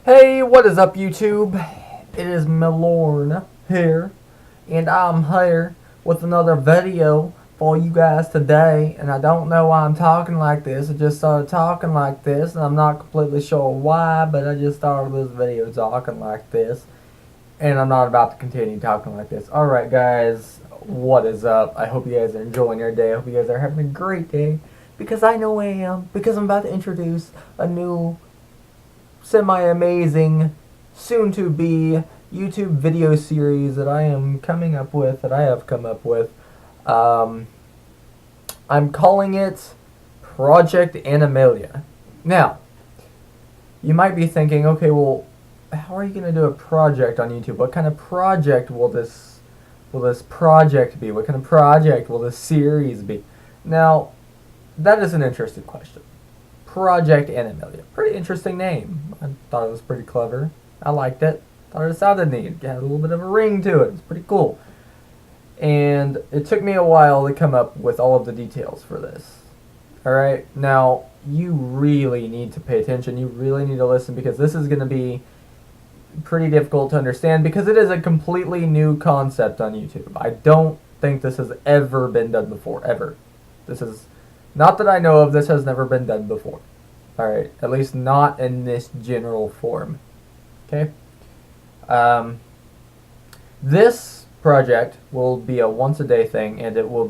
Hey, what is up, YouTube? It is Milorn here, and I'm here with another video for you guys today. And I don't know why I'm talking like this. I just started talking like this, and I'm not completely sure why, but I just started this video talking like this, and I'm not about to continue talking like this. Alright, guys, what is up? I hope you guys are enjoying your day. I hope you guys are having a great day, because I know I am, because I'm about to introduce a new semi-amazing, soon-to-be YouTube video series that I am coming up with, that I have come up with. I'm calling it Project Animalia. Now, you might be thinking, okay, well, how are you going to do a project on YouTube? What kind of project will this project be? What kind of project will this series be? Now, that is an interesting question. Project Animalia. Pretty interesting name. I thought it was pretty clever. I liked it. Thought it sounded neat. It had a little bit of a ring to it. It's pretty cool. And it took me a while to come up with all of the details for this. Alright, now you really need to pay attention. You really need to listen, because this is going to be pretty difficult to understand, because it is a completely new concept on YouTube. I don't think this has ever been done before. Ever. This is... Not that I know of, this has never been done before. Alright, at least not in this general form. Okay? This project will be a once-a-day thing, and it will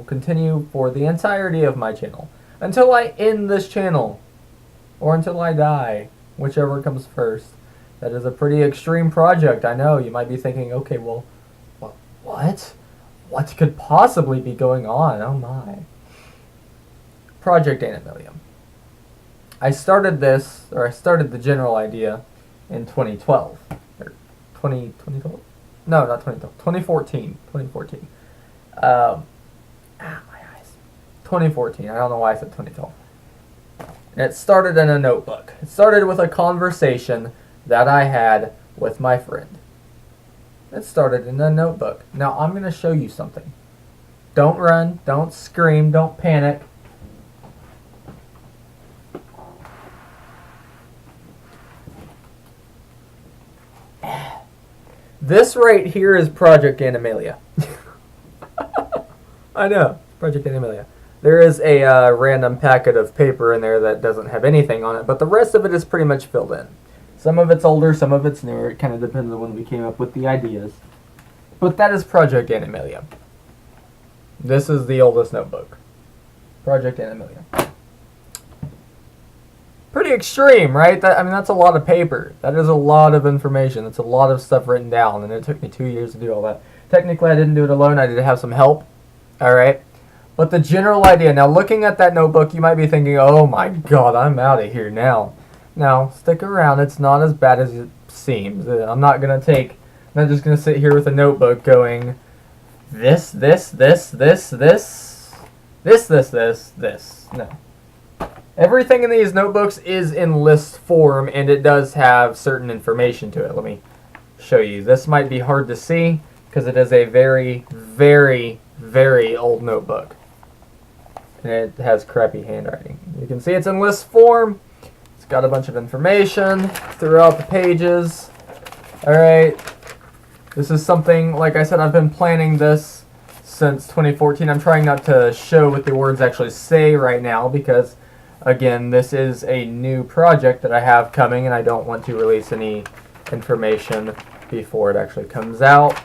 continue for the entirety of my channel. Until I end this channel. Or until I die. Whichever comes first. That is a pretty extreme project, I know. You might be thinking, okay, well, what? What could possibly be going on? Oh my. Project Animalia. I started the general idea in 2012. Or 2012? No, not 2012. 2014. 2014. My eyes. 2014. I don't know why I said 2012. And it started in a notebook. It started with a conversation that I had with my friend. It started in a notebook. Now, I'm going to show you something. Don't run. Don't scream. Don't panic. This right here is Project Animalia. I know, Project Animalia. There is a random packet of paper in there that doesn't have anything on it, but the rest of it is pretty much filled in. Some of it's older, some of it's newer. It kind of depends on when we came up with the ideas. But that is Project Animalia. This is the oldest notebook. Project Animalia. Pretty extreme, right? I mean, that's a lot of paper. That is a lot of information. That's a lot of stuff written down, and it took me 2 years to do all that. Technically, I didn't do it alone. I did have some help. Alright? But the general idea, now looking at that notebook, you might be thinking, oh my god, I'm out of here now. Now, stick around. It's not as bad as it seems. I'm not just going to sit here with a notebook going, this. No. Everything in these notebooks is in list form, and it does have certain information to it. Let me show you. This might be hard to see, because it is a very, very, very old notebook. And it has crappy handwriting. You can see it's in list form. It's got a bunch of information throughout the pages. Alright. This is something, like I said, I've been planning this since 2014. I'm trying not to show what the words actually say right now, because again, this is a new project that I have coming, and I don't want to release any information before it actually comes out.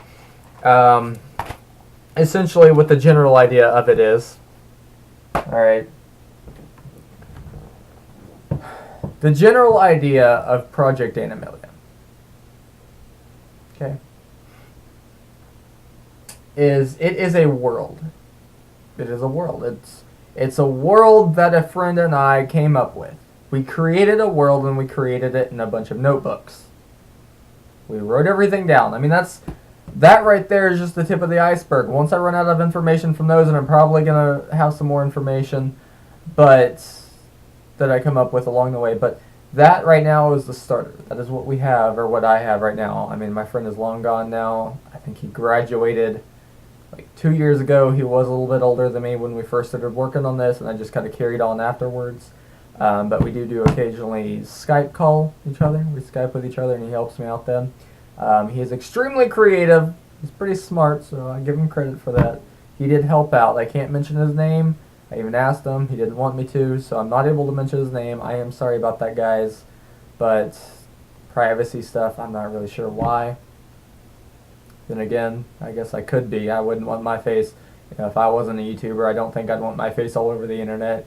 Essentially, what the general idea of it is, alright, the general idea of Project Animalia, okay, it is a world. It is a world. It's a world that a friend and I came up with. We created a world, and we created it in a bunch of notebooks. We wrote everything down. I mean, that right there is just the tip of the iceberg. Once I run out of information from those, and I'm probably going to have some more information that I come up with along the way, but that right now is the starter. That is what we have, or what I have right now. I mean, my friend is long gone now. I think he graduated like 2 years ago. He was a little bit older than me when we first started working on this, and I just kind of carried on afterwards. but we do occasionally Skype call each other. We Skype with each other, and he helps me out then. He is extremely creative. He's pretty smart, so I give him credit for that. He did help out. I can't mention his name. I even asked him. He didn't want me to, so I'm not able to mention his name. I am sorry about that, guys. But privacy stuff, I'm not really sure why. Then again, I guess I could be. I wouldn't want my face, if I wasn't a YouTuber, I don't think I'd want my face all over the internet,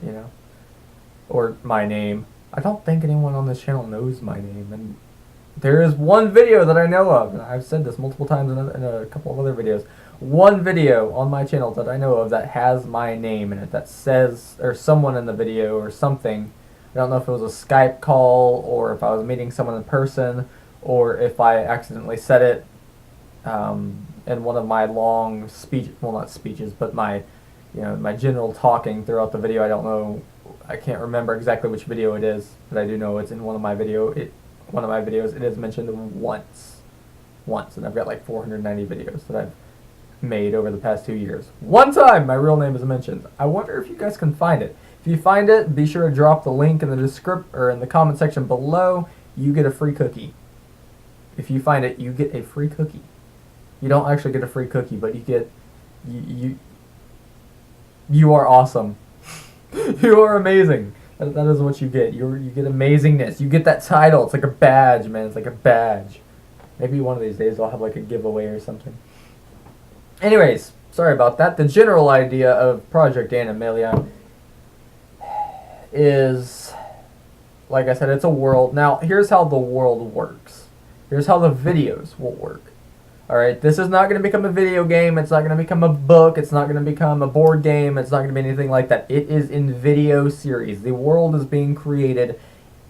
or my name. I don't think anyone on this channel knows my name, and there is one video that I know of, and I've said this multiple times in a couple of other videos. One video on my channel that I know of that has my name in it, that says, or someone in the video or something. I don't know if it was a Skype call, or if I was meeting someone in person, or if I accidentally said it in one of my long speech, well, not speeches, but my general talking throughout the video. I don't know, I can't remember exactly which video it is, but I do know it's in one of my videos. It is mentioned once, and I've got like 490 videos that I've made over the past 2 years. One time my real name is mentioned. I wonder if you guys can find it. If you find it, be sure to drop the link in the description or in the comment section below. You get a free cookie. If you find it, you get a free cookie. You don't actually get a free cookie, but you get you are awesome. You are amazing. That is what you get. You get amazingness. You get that title. It's like a badge, man. It's like a badge. Maybe one of these days I'll have like a giveaway or something. Anyways, sorry about that. The general idea of Project Animalia is, like I said, it's a world. Now, here's how the world works. Here's how the videos will work. Alright, this is not going to become a video game. It's not going to become a book. It's not going to become a board game. It's not going to be anything like that. It is in video series. The world is being created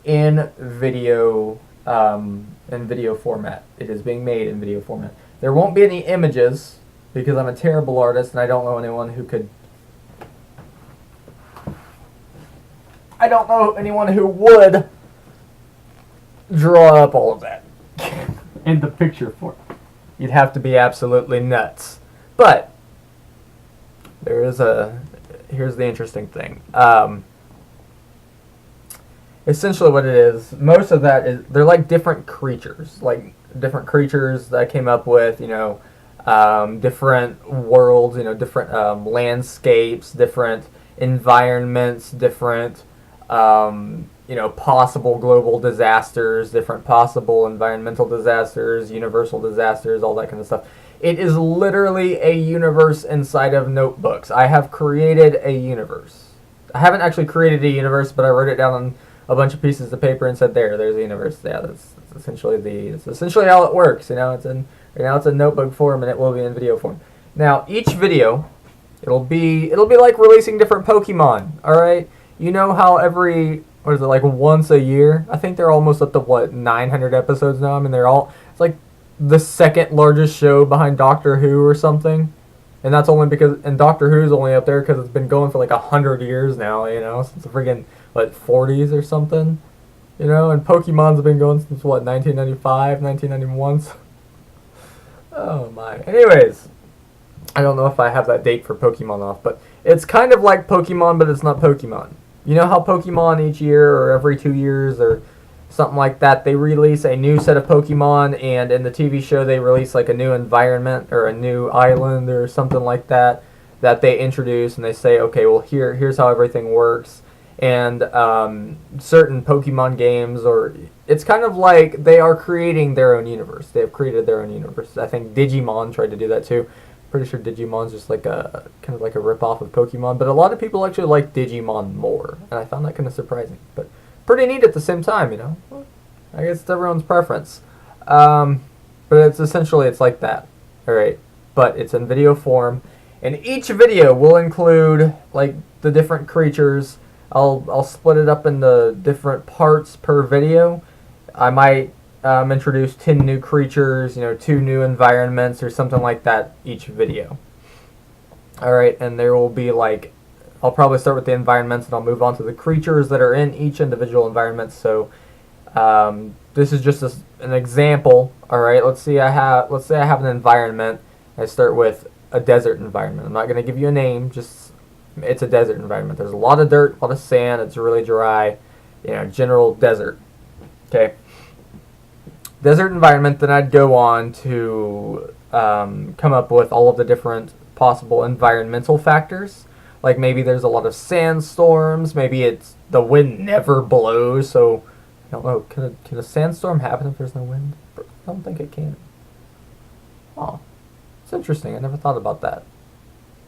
in video format. It is being made in video format. There won't be any images, because I'm a terrible artist and I don't know anyone who could... I don't know anyone who would draw up all of that in the picture form. You'd have to be absolutely nuts. But here's the interesting thing. Essentially what it is, most of that is, they're like different creatures that I came up with, different worlds, different landscapes, different environments, different possible global disasters, different possible environmental disasters, universal disasters, all that kind of stuff. It is literally a universe inside of notebooks. I have created a universe. I haven't actually created a universe, but I wrote it down on a bunch of pieces of paper and said, there's a universe. Yeah, that's essentially how it works. Right now it's in notebook form, and it will be in video form. Now, each video, it'll be like releasing different Pokemon. All right, you know how once a year? I think they're almost up to 900 episodes now. I mean, it's like the second largest show behind Doctor Who or something, and that's only because Doctor Who's only up there because it's been going for like 100 years now. Since the friggin' 40s or something. And Pokemon's been going since 1995, 1991. Oh my. Anyways, I don't know if I have that date for Pokemon off, but it's kind of like Pokemon, but it's not Pokemon. You know how Pokemon each year or every 2 years or something like that, they release a new set of Pokemon, and in the TV show they release like a new environment or a new island or something like that they introduce, and they say, okay, well here's how everything works. And certain Pokemon games, or it's kind of like they are creating their own universe. They have created their own universe. I think Digimon tried to do that too. Pretty sure Digimon's just like a kind of like a rip-off of Pokemon, but a lot of people actually like Digimon more, and I found that kind of surprising. But pretty neat at the same time, I guess it's everyone's preference. But it's essentially like that. All right, but it's in video form, and each video will include like the different creatures. I'll split it up into different parts per video. I might introduce 10 new creatures, 2 new environments or something like that each video. Alright, and there will be I'll probably start with the environments and I'll move on to the creatures that are in each individual environment. So this is just an example. Alright, let's say I have an environment. I start with a desert environment. I'm not going to give you a name, just it's a desert environment. There's a lot of dirt, a lot of sand, it's really dry. general desert. Okay. Desert environment, then I'd go on to come up with all of the different possible environmental factors. Like maybe there's a lot of sandstorms, maybe it's the wind never blows, so I don't know, can a sandstorm happen if there's no wind? I don't think it can. Oh, it's interesting, I never thought about that.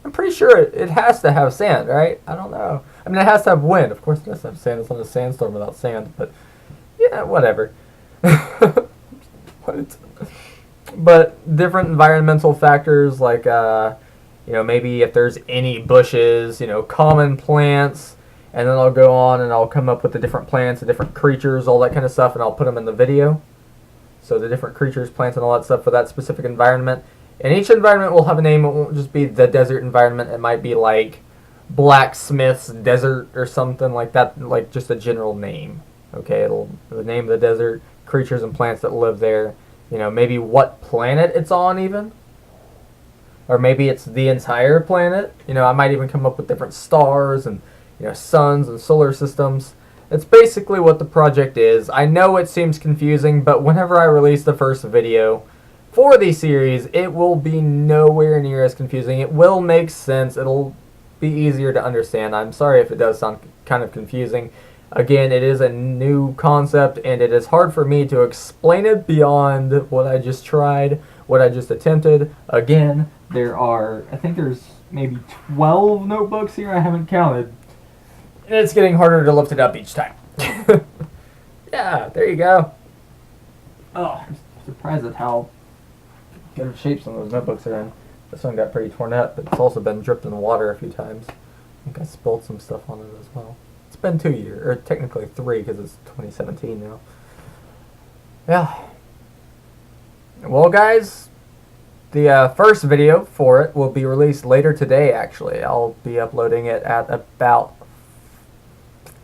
I'm pretty sure it has to have sand, right? I don't know. I mean, it has to have wind. Of course it has to have sand. It's not a sandstorm without sand, but yeah, whatever. What? But different environmental factors like, maybe if there's any bushes, common plants, and then I'll go on and I'll come up with the different plants, the different creatures, all that kind of stuff, and I'll put them in the video. So the different creatures, plants, and all that stuff for that specific environment. And each environment will have a name. It won't just be the desert environment. It might be like Blacksmith's Desert or something like that, like just a general name. Okay, the name of the desert, creatures and plants that live there. Maybe what planet it's on even. Or maybe it's the entire planet. I might even come up with different stars and, suns and solar systems. It's basically what the project is. I know it seems confusing, but whenever I release the first video for the series, it will be nowhere near as confusing. It will make sense. It'll be easier to understand. I'm sorry if it does sound kind of confusing. Again, it is a new concept, and it is hard for me to explain it beyond what I just tried, what I just attempted. Again, I think there's maybe 12 notebooks here. I haven't counted. And it's getting harder to lift it up each time. Yeah, there you go. Oh, I'm surprised at how good of shape some of those notebooks are in. This one got pretty torn up, but it's also been dripped in water a few times. I think I spilled some stuff on it as well. It's been 2 years, or technically 3 because it's 2017 now. Yeah. Well, guys, the first video for it will be released later today, actually. I'll be uploading it at about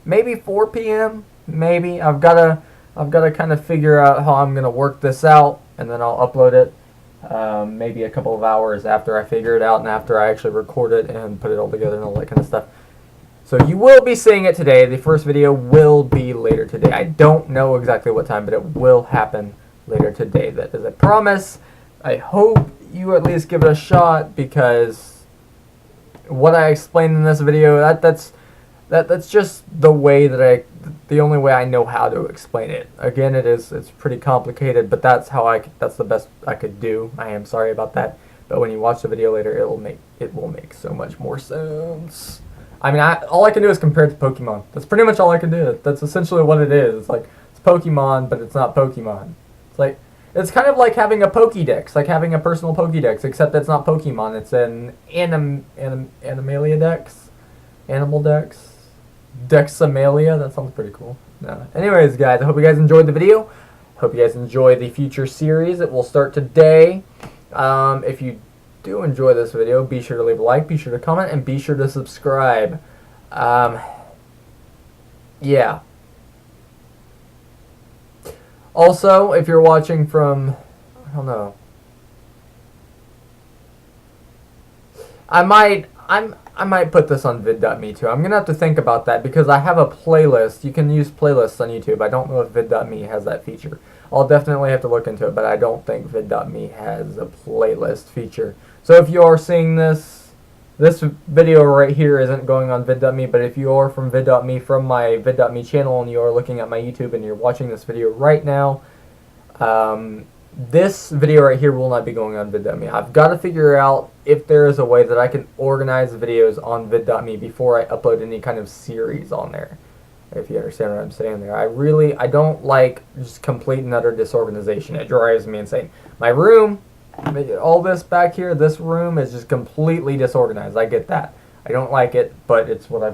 maybe 4 p.m. Maybe. I've got to kind of figure out how I'm going to work this out, and then I'll upload it maybe a couple of hours after I figure it out and after I actually record it and put it all together and all that kind of stuff. So you will be seeing it today. The first video will be later today. I don't know exactly what time, but it will happen later today. That is a promise. I hope you at least give it a shot, because what I explained in this video, that's just the only way I know how to explain it. Again, it's pretty complicated, but that's the best I could do. I am sorry about that, but when you watch the video later, it will make so much more sense. I mean, all I can do is compare it to Pokemon. That's pretty much all I can do. That's essentially what it is. It's like, it's Pokemon, but it's not Pokemon. It's kind of like having a Pokédex, like having a personal Pokédex, except it's not Pokemon. It's an Animalia dex, Animal Dex, Dexamalia. That sounds pretty cool. No. Anyways, guys, I hope you guys enjoyed the video. Hope you guys enjoy the future series. It will start today. If you do enjoy this video, be sure to leave a like, be sure to comment, and be sure to subscribe. Yeah. Also, if you're watching from, I don't know, I might put this on vid.me too. I'm gonna have to think about that, because I have a playlist. You can use playlists on YouTube. I don't know if vid.me has that feature. I'll definitely have to look into it, but I don't think vid.me has a playlist feature. So if you are seeing this video right here isn't going on vid.me, but if you are from vid.me, from my vid.me channel, and you are looking at my YouTube and you're watching this video right now, this video right here will not be going on vid.me. I've got to figure out if there is a way that I can organize videos on vid.me before I upload any kind of series on there. If you understand what I'm saying there. I don't like just complete and utter disorganization. It drives me insane. My room, all this back here, this room is just completely disorganized. I get that. I don't like it, but it's what I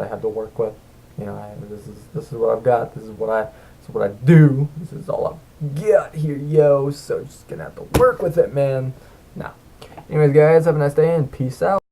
have to work with. This is what I've got. This is what I do. This is all I've got here, yo. So just gonna have to work with it, man. Nah. Anyways, guys, have a nice day and peace out.